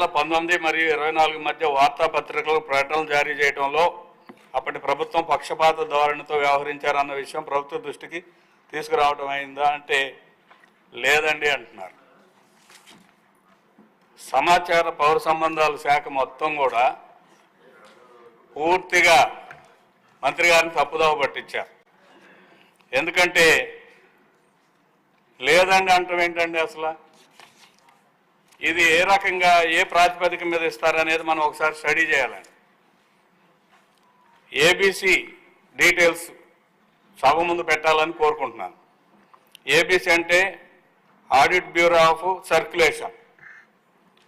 2019 మరియు 24 మధ్య వార్తాపత్రికలకు ప్రకటనలు జారీ చేయడంలో అప్పటి ప్రభుత్వం పక్షపాత ధోరణితో వ్యవహరించారన్న విషయం ప్రభుత్వ దృష్టికి తీసుకురావడం అయిందా అంటే లేదండి అంటున్నారు. సమాచార పౌర సంబంధాల శాఖ మొత్తం కూడా పూర్తిగా మంత్రి గారిని తప్పుదోవ పట్టించారు. ఎందుకంటే లేదండి అంటాం ఏంటండి, అసలు ఇది ఏ రకంగా ఏ ప్రాతిపదిక మీద ఇస్తారనేది మనం ఒకసారి స్టడీ చేయాలండి. ఏబీసీ డీటెయిల్స్ సభ ముందు పెట్టాలని కోరుకుంటున్నాను. ఏబీసీ అంటే audit bureau of circulation.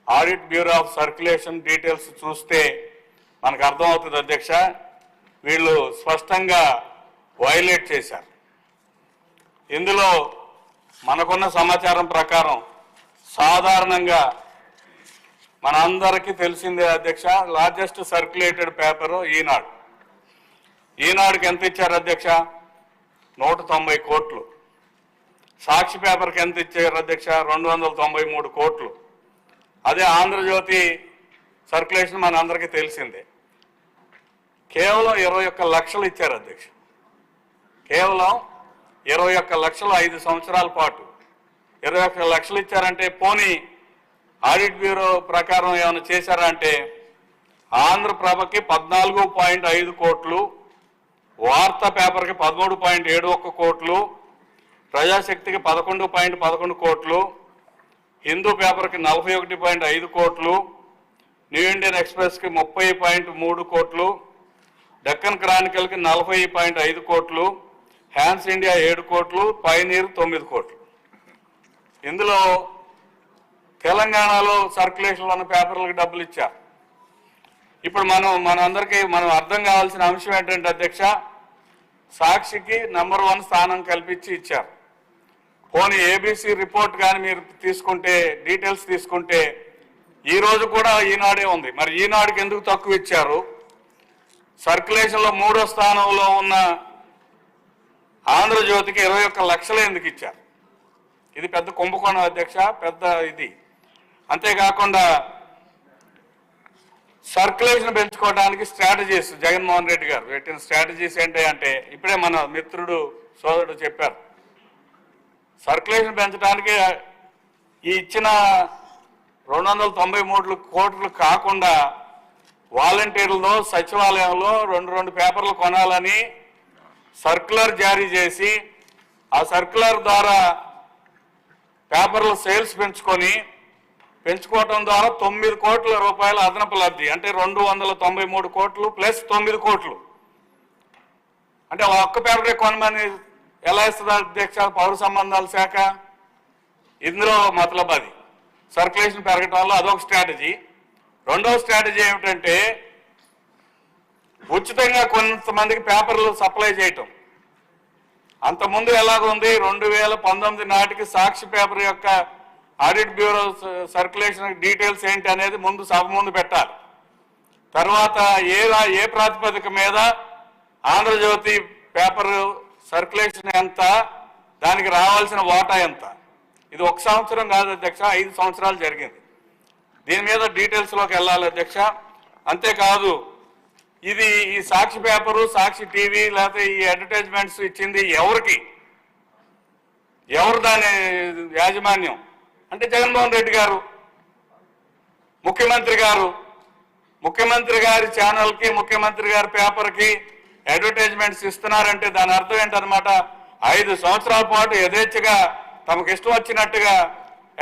Audit bureau of circulation details చూస్తే మనకు అర్థమవుతుంది అధ్యక్ష, వీళ్ళు స్పష్టంగా వైలేట్ చేశారు. ఇందులో మనకున్న సమాచారం ప్రకారం సాధారణంగా మనందరికీ తెలిసిందే అధ్యక్ష, లార్జెస్ట్ సర్క్యులేటెడ్ పేపరు ఈనాడు. ఈనాడుకి ఎంత ఇచ్చారు అధ్యక్ష? 190 కోట్లు. సాక్షి పేపర్కి ఎంత ఇచ్చారు అధ్యక్ష? 293 కోట్లు. అదే ఆంధ్రజ్యోతి సర్క్యులేషన్ మన అందరికీ తెలిసిందే, కేవలం 21 లక్షలు ఇచ్చారు అధ్యక్ష. కేవలం 21 లక్షలు 5 సంవత్సరాల పాటు 21 లక్షలు ఇచ్చారంటే పోనీ ఆడిట్ బ్యూరో ప్రకారం ఏమైనా చేశారా అంటే ఆంధ్రప్రభకి 14.5 కోట్లు, వార్తా పేపర్కి 13.71 కోట్లు, ప్రజాశక్తికి 11.11 కోట్లు, హిందూ పేపర్కి 41.5 కోట్లు, న్యూ ఇండియన్ ఎక్స్ప్రెస్కి 30.3 కోట్లు, డెక్కన్ క్రానికల్కి 40.5 కోట్లు, హ్యాన్స్ ఇండియా 7 కోట్లు, పైనీర్ 9 కోట్లు. ఇందులో తెలంగాణలో సర్క్యులేషన్లో ఉన్న పేపర్లకు డబ్బులు ఇచ్చారు. ఇప్పుడు మనందరికీ అర్థం కావాల్సిన అంశం ఏంటంటే అధ్యక్ష, సాక్షికి నంబర్ 1 స్థానం కల్పించి ఇచ్చారు. పోనీ ఏబీసీ రిపోర్ట్ కానీ మీరు తీసుకుంటే, డీటెయిల్స్ తీసుకుంటే ఈరోజు కూడా ఈనాడే ఉంది. మరి ఈనాడుకి ఎందుకు తక్కువ ఇచ్చారు? సర్క్యులేషన్లో 3వ స్థానంలో ఉన్న ఆంధ్రజ్యోతికి 21 లక్షలు ఎందుకు ఇచ్చారు? ఇది పెద్ద కుంభకోణం అధ్యక్ష, పెద్ద ఇది. అంతేకాకుండా సర్క్యులేషన్ పెంచుకోవడానికి స్ట్రాటజీస్ జగన్మోహన్ రెడ్డి గారు పెట్టిన స్ట్రాటజీస్ ఏంటి అంటే ఇప్పుడే మన మిత్రుడు సోదరుడు చెప్పారు. సర్క్యులేషన్ పెంచడానికి ఈ ఇచ్చిన 293 కోట్లు కాకుండా వాలంటీర్లతో సచివాలయంలో 2 పేపర్లు కొనాలని సర్క్యులర్ జారీ చేసి ఆ సర్క్యులర్ ద్వారా పేపర్ల సేల్స్ పెంచుకోవటం ద్వారా 9 కోట్ల రూపాయల అదనపు లబ్ధి, అంటే 293 కోట్లు ప్లస్ 9 కోట్లు. అంటే ఒక్క పేపరే కొనమని ఎలా ఇస్తుంది అధ్యక్ష పౌర సంబంధాల శాఖ? ఇందులో మతలబ్ అది సర్క్యులేషన్ పెరగటం వల్ల అదొక స్ట్రాటజీ. రెండవ స్ట్రాటజీ ఏమిటంటే ఉచితంగా కొంతమందికి పేపర్లు సప్లై చేయటం. అంతకుముందు ఎలాగుంది, 2019 నాటికి సాక్షి పేపర్ యొక్క ఆడిట్ బ్యూరో సర్క్యులేషన్ డీటెయిల్స్ ఏంటి అనేది ముందు సభ ముందు పెట్టాలి. తర్వాత ఏ ప్రాతిపదిక మీద ఆంధ్రజ్యోతి పేపర్ సర్క్యులేషన్ ఎంత, దానికి రావాల్సిన వాటా ఎంత. ఇది 1 సంవత్సరం కాదు అధ్యక్ష, 5 సంవత్సరాలు జరిగింది. దీని మీద డీటెయిల్స్లోకి వెళ్ళాలి అధ్యక్ష. అంతేకాదు ఇది ఈ సాక్షి పేపరు, సాక్షి టీవీ లేకపోతే ఈ అడ్వర్టైజ్మెంట్స్ ఇచ్చింది ఎవరికి, ఎవరు దాని యాజమాన్యం అంటే జగన్మోహన్ రెడ్డి గారు, ముఖ్యమంత్రి గారి ఛానల్కి, ముఖ్యమంత్రి గారి పేపర్కి అడ్వర్టైజ్మెంట్స్ ఇస్తున్నారంటే దాని అర్థం ఏంటన్నమాట, 5 సంవత్సరాల పాటు యథేచ్ఛగా తమకు ఇష్టం వచ్చినట్టుగా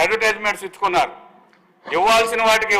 అడ్వర్టైజ్మెంట్స్ ఇచ్చుకున్నారు. ఇవ్వాల్సిన వాటికి